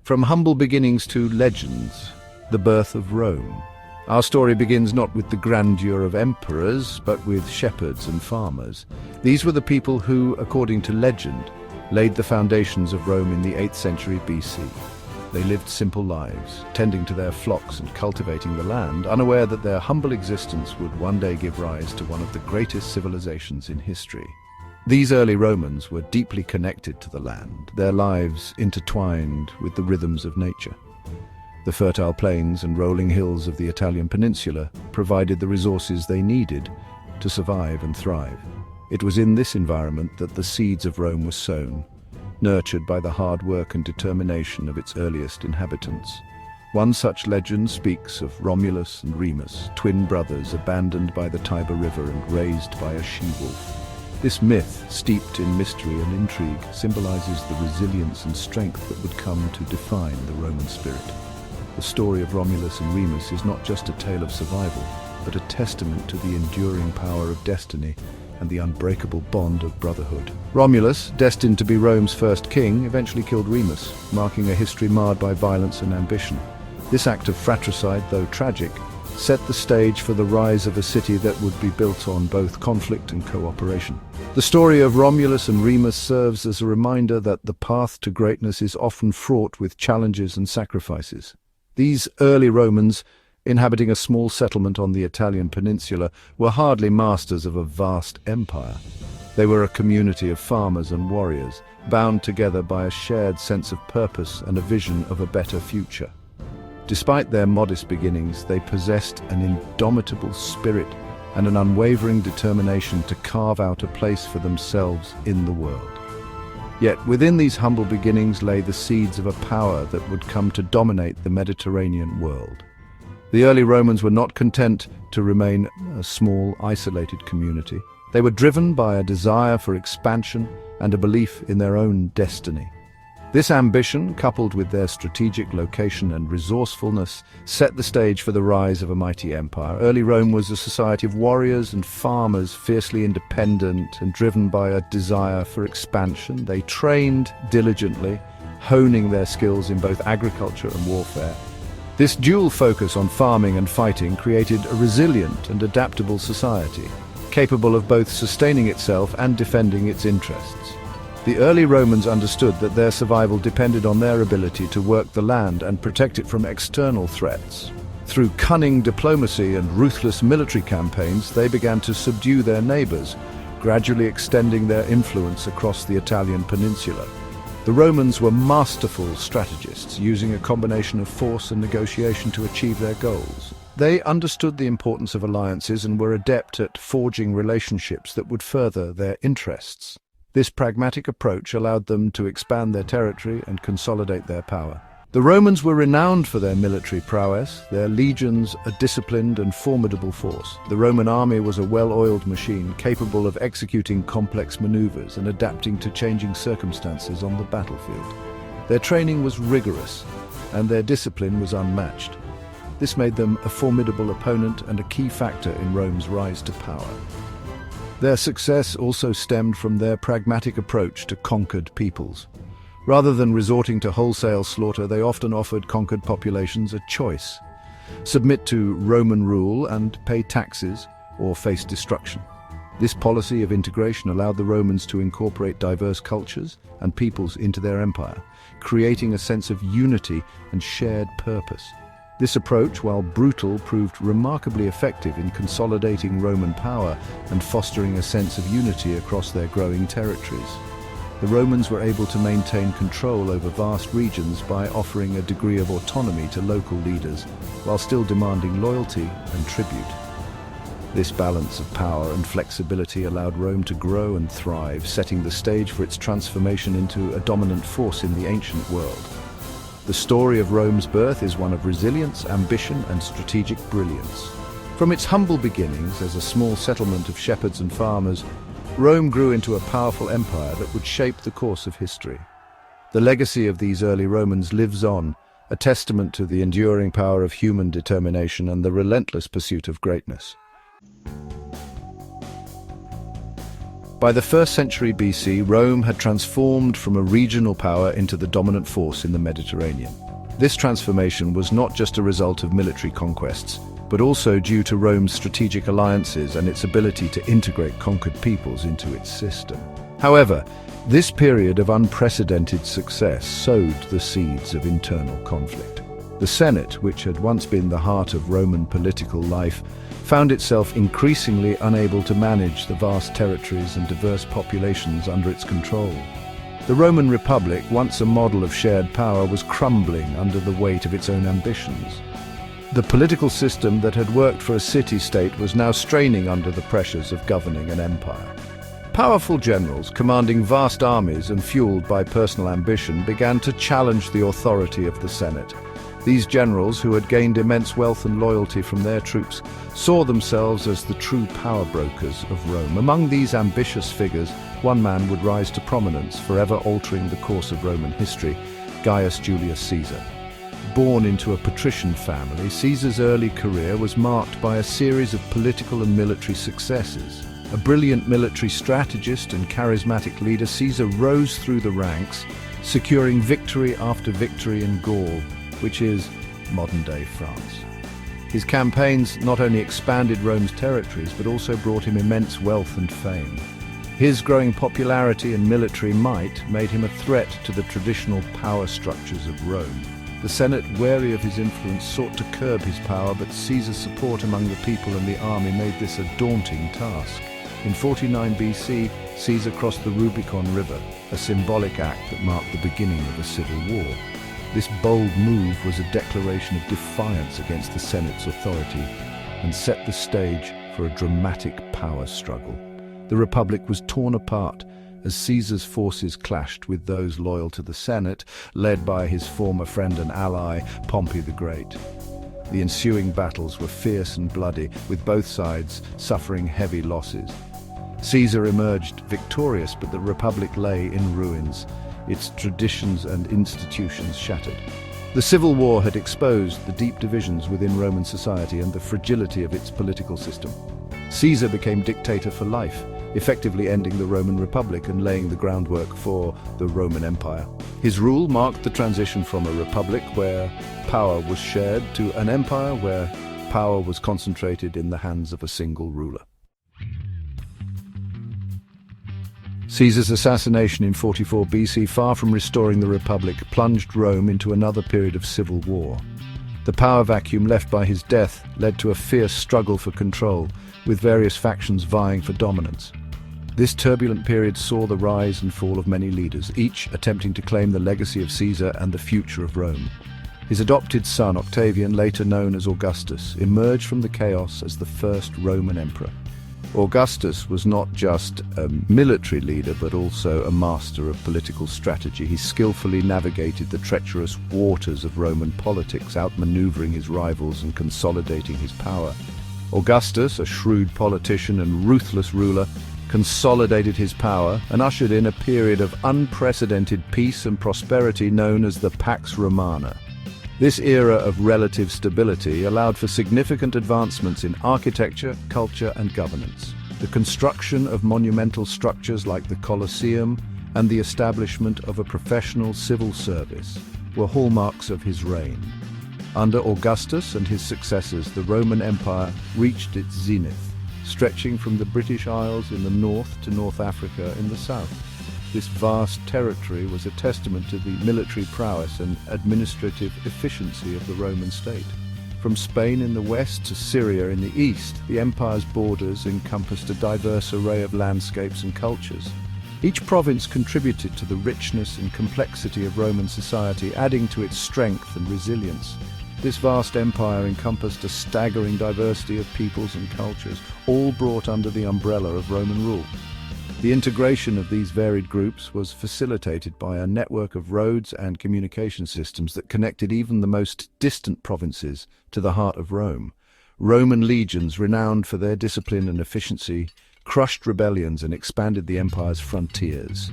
From humble beginnings to legends, the birth of Rome. Our story begins not with the grandeur of emperors, but with shepherds and farmers. These were the people who, according to legend, laid the foundations of Rome in the 8th century BC. They lived simple lives, tending to their flocks and cultivating the land, unaware that their humble existence would one day give rise to one of the greatest civilizations in history. These early Romans were deeply connected to the land, their lives intertwined with the rhythms of nature. The fertile plains and rolling hills of the Italian peninsula provided the resources they needed to survive and thrive. It was in this environment that the seeds of Rome were sown, nurtured by the hard work and determination of its earliest inhabitants. One such legend speaks of Romulus and Remus, twin brothers abandoned by the Tiber River and raised by a she-wolf. This myth, steeped in mystery and intrigue, symbolizes the resilience and strength that would come to define the Roman spirit. The story of Romulus and Remus is not just a tale of survival, but a testament to the enduring power of destiny and the unbreakable bond of brotherhood. Romulus, destined to be Rome's first king, eventually killed Remus, marking a history marred by violence and ambition. This act of fratricide, though tragic, set the stage for the rise of a city that would be built on both conflict and cooperation. The story of Romulus and Remus serves as a reminder that the path to greatness is often fraught with challenges and sacrifices. These early Romans, inhabiting a small settlement on the Italian peninsula, were hardly masters of a vast empire. They were a community of farmers and warriors, bound together by a shared sense of purpose and a vision of a better future. Despite their modest beginnings, they possessed an indomitable spirit and an unwavering determination to carve out a place for themselves in the world. Yet within these humble beginnings lay the seeds of a power that would come to dominate the Mediterranean world. The early Romans were not content to remain a small, isolated community. They were driven by a desire for expansion and a belief in their own destiny. This ambition, coupled with their strategic location and resourcefulness, set the stage for the rise of a mighty empire. Early Rome was a society of warriors and farmers, fiercely independent and driven by a desire for expansion. They trained diligently, honing their skills in both agriculture and warfare. This dual focus on farming and fighting created a resilient and adaptable society, capable of both sustaining itself and defending its interests. The early Romans understood that their survival depended on their ability to work the land and protect it from external threats. Through cunning diplomacy and ruthless military campaigns, they began to subdue their neighbors, gradually extending their influence across the Italian peninsula. The Romans were masterful strategists, using a combination of force and negotiation to achieve their goals. They understood the importance of alliances and were adept at forging relationships that would further their interests. This pragmatic approach allowed them to expand their territory and consolidate their power. The Romans were renowned for their military prowess, their legions a disciplined and formidable force. The Roman army was a well-oiled machine, capable of executing complex maneuvers and adapting to changing circumstances on the battlefield. Their training was rigorous, and their discipline was unmatched. This made them a formidable opponent and a key factor in Rome's rise to power. Their success also stemmed from their pragmatic approach to conquered peoples. Rather than resorting to wholesale slaughter, they often offered conquered populations a choice: submit to Roman rule and pay taxes, or face destruction. This policy of integration allowed the Romans to incorporate diverse cultures and peoples into their empire, creating a sense of unity and shared purpose. This approach, while brutal, proved remarkably effective in consolidating Roman power and fostering a sense of unity across their growing territories. The Romans were able to maintain control over vast regions by offering a degree of autonomy to local leaders, while still demanding loyalty and tribute. This balance of power and flexibility allowed Rome to grow and thrive, setting the stage for its transformation into a dominant force in the ancient world. The story of Rome's birth is one of resilience, ambition, and strategic brilliance. From its humble beginnings as a small settlement of shepherds and farmers, Rome grew into a powerful empire that would shape the course of history. The legacy of these early Romans lives on, a testament to the enduring power of human determination and the relentless pursuit of greatness. By the 1st century BC, Rome had transformed from a regional power into the dominant force in the Mediterranean. This transformation was not just a result of military conquests, but also due to Rome's strategic alliances and its ability to integrate conquered peoples into its system. However, this period of unprecedented success sowed the seeds of internal conflict. The Senate, which had once been the heart of Roman political life, found itself increasingly unable to manage the vast territories and diverse populations under its control. The Roman Republic, once a model of shared power, was crumbling under the weight of its own ambitions. The political system that had worked for a city-state was now straining under the pressures of governing an empire. Powerful generals, commanding vast armies and fueled by personal ambition, began to challenge the authority of the Senate. These generals, who had gained immense wealth and loyalty from their troops, saw themselves as the true power brokers of Rome. Among these ambitious figures, one man would rise to prominence, forever altering the course of Roman history: Gaius Julius Caesar. Born into a patrician family, Caesar's early career was marked by a series of political and military successes. A brilliant military strategist and charismatic leader, Caesar rose through the ranks, securing victory after victory in Gaul, which is modern-day France. His campaigns not only expanded Rome's territories, but also brought him immense wealth and fame. His growing popularity and military might made him a threat to the traditional power structures of Rome. The Senate, wary of his influence, sought to curb his power, but Caesar's support among the people and the army made this a daunting task. In 49 BC, Caesar crossed the Rubicon River, a symbolic act that marked the beginning of a civil war. This bold move was a declaration of defiance against the Senate's authority and set the stage for a dramatic power struggle. The Republic was torn apart as Caesar's forces clashed with those loyal to the Senate, led by his former friend and ally, Pompey the Great. The ensuing battles were fierce and bloody, with both sides suffering heavy losses. Caesar emerged victorious, but the Republic lay in ruins, its traditions and institutions shattered. The Civil War had exposed the deep divisions within Roman society and the fragility of its political system. Caesar became dictator for life, effectively ending the Roman Republic and laying the groundwork for the Roman Empire. His rule marked the transition from a republic where power was shared to an empire where power was concentrated in the hands of a single ruler. Caesar's assassination in 44 BC, far from restoring the Republic, plunged Rome into another period of civil war. The power vacuum left by his death led to a fierce struggle for control, with various factions vying for dominance. This turbulent period saw the rise and fall of many leaders, each attempting to claim the legacy of Caesar and the future of Rome. His adopted son, Octavian, later known as Augustus, emerged from the chaos as the first Roman emperor. Augustus was not just a military leader, but also a master of political strategy. He skillfully navigated the treacherous waters of Roman politics, outmaneuvering his rivals and consolidating his power. Augustus, a shrewd politician and ruthless ruler, consolidated his power and ushered in a period of unprecedented peace and prosperity known as the Pax Romana. This era of relative stability allowed for significant advancements in architecture, culture, and governance. The construction of monumental structures like the Colosseum and the establishment of a professional civil service were hallmarks of his reign. Under Augustus and his successors, the Roman Empire reached its zenith, stretching from the British Isles in the north to North Africa in the south. This vast territory was a testament to the military prowess and administrative efficiency of the Roman state. From Spain in the west to Syria in the east, the empire's borders encompassed a diverse array of landscapes and cultures. Each province contributed to the richness and complexity of Roman society, adding to its strength and resilience. This vast empire encompassed a staggering diversity of peoples and cultures, all brought under the umbrella of Roman rule. The integration of these varied groups was facilitated by a network of roads and communication systems that connected even the most distant provinces to the heart of Rome. Roman legions, renowned for their discipline and efficiency, crushed rebellions and expanded the empire's frontiers.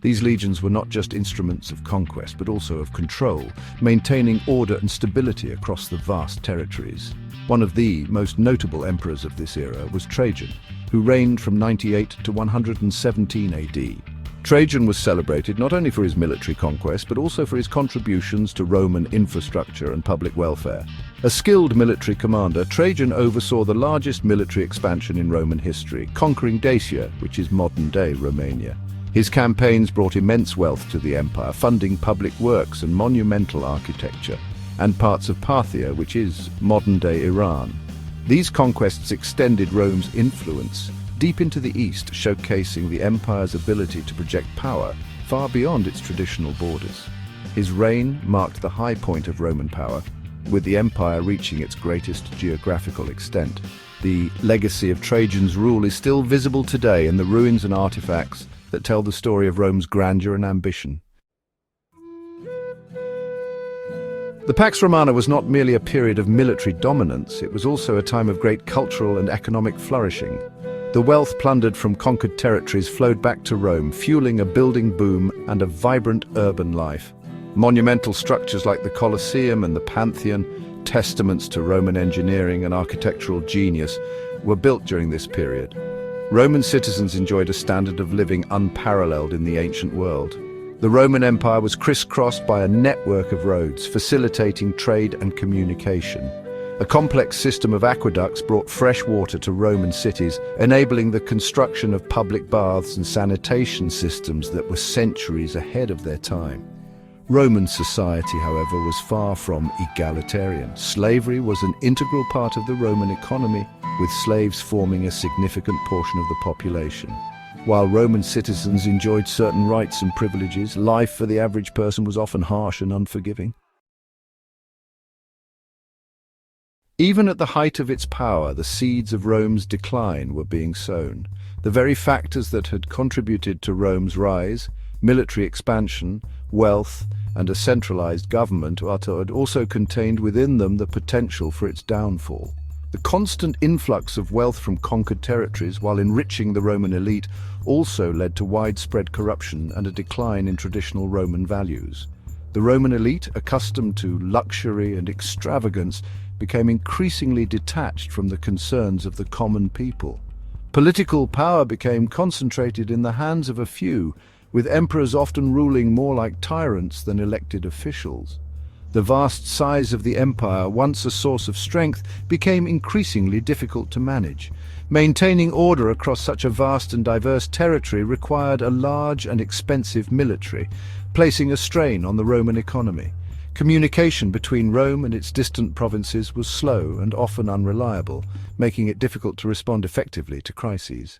These legions were not just instruments of conquest, but also of control, maintaining order and stability across the vast territories. One of the most notable emperors of this era was Trajan, who reigned from 98 to 117 AD. Trajan was celebrated not only for his military conquest, but also for his contributions to Roman infrastructure and public welfare. A skilled military commander, Trajan oversaw the largest military expansion in Roman history, conquering Dacia, which is modern-day Romania. His campaigns brought immense wealth to the empire, funding public works and monumental architecture, and parts of Parthia, which is modern-day Iran. These conquests extended Rome's influence deep into the east, showcasing the empire's ability to project power far beyond its traditional borders. His reign marked the high point of Roman power, with the empire reaching its greatest geographical extent. The legacy of Trajan's rule is still visible today in the ruins and artifacts that tell the story of Rome's grandeur and ambition. The Pax Romana was not merely a period of military dominance, it was also a time of great cultural and economic flourishing. The wealth plundered from conquered territories flowed back to Rome, fueling a building boom and a vibrant urban life. Monumental structures like the Colosseum and the Pantheon, testaments to Roman engineering and architectural genius, were built during this period. Roman citizens enjoyed a standard of living unparalleled in the ancient world. The Roman Empire was crisscrossed by a network of roads, facilitating trade and communication. A complex system of aqueducts brought fresh water to Roman cities, enabling the construction of public baths and sanitation systems that were centuries ahead of their time. Roman society, however, was far from egalitarian. Slavery was an integral part of the Roman economy, with slaves forming a significant portion of the population. While Roman citizens enjoyed certain rights and privileges, life for the average person was often harsh and unforgiving. Even at the height of its power, the seeds of Rome's decline were being sown. The very factors that had contributed to Rome's rise, military expansion, wealth, and a centralized government, had also contained within them the potential for its downfall. The constant influx of wealth from conquered territories, while enriching the Roman elite, also led to widespread corruption and a decline in traditional Roman values. The Roman elite, accustomed to luxury and extravagance, became increasingly detached from the concerns of the common people. Political power became concentrated in the hands of a few, with emperors often ruling more like tyrants than elected officials. The vast size of the empire, once a source of strength, became increasingly difficult to manage. Maintaining order across such a vast and diverse territory required a large and expensive military, placing a strain on the Roman economy. Communication between Rome and its distant provinces was slow and often unreliable, making it difficult to respond effectively to crises.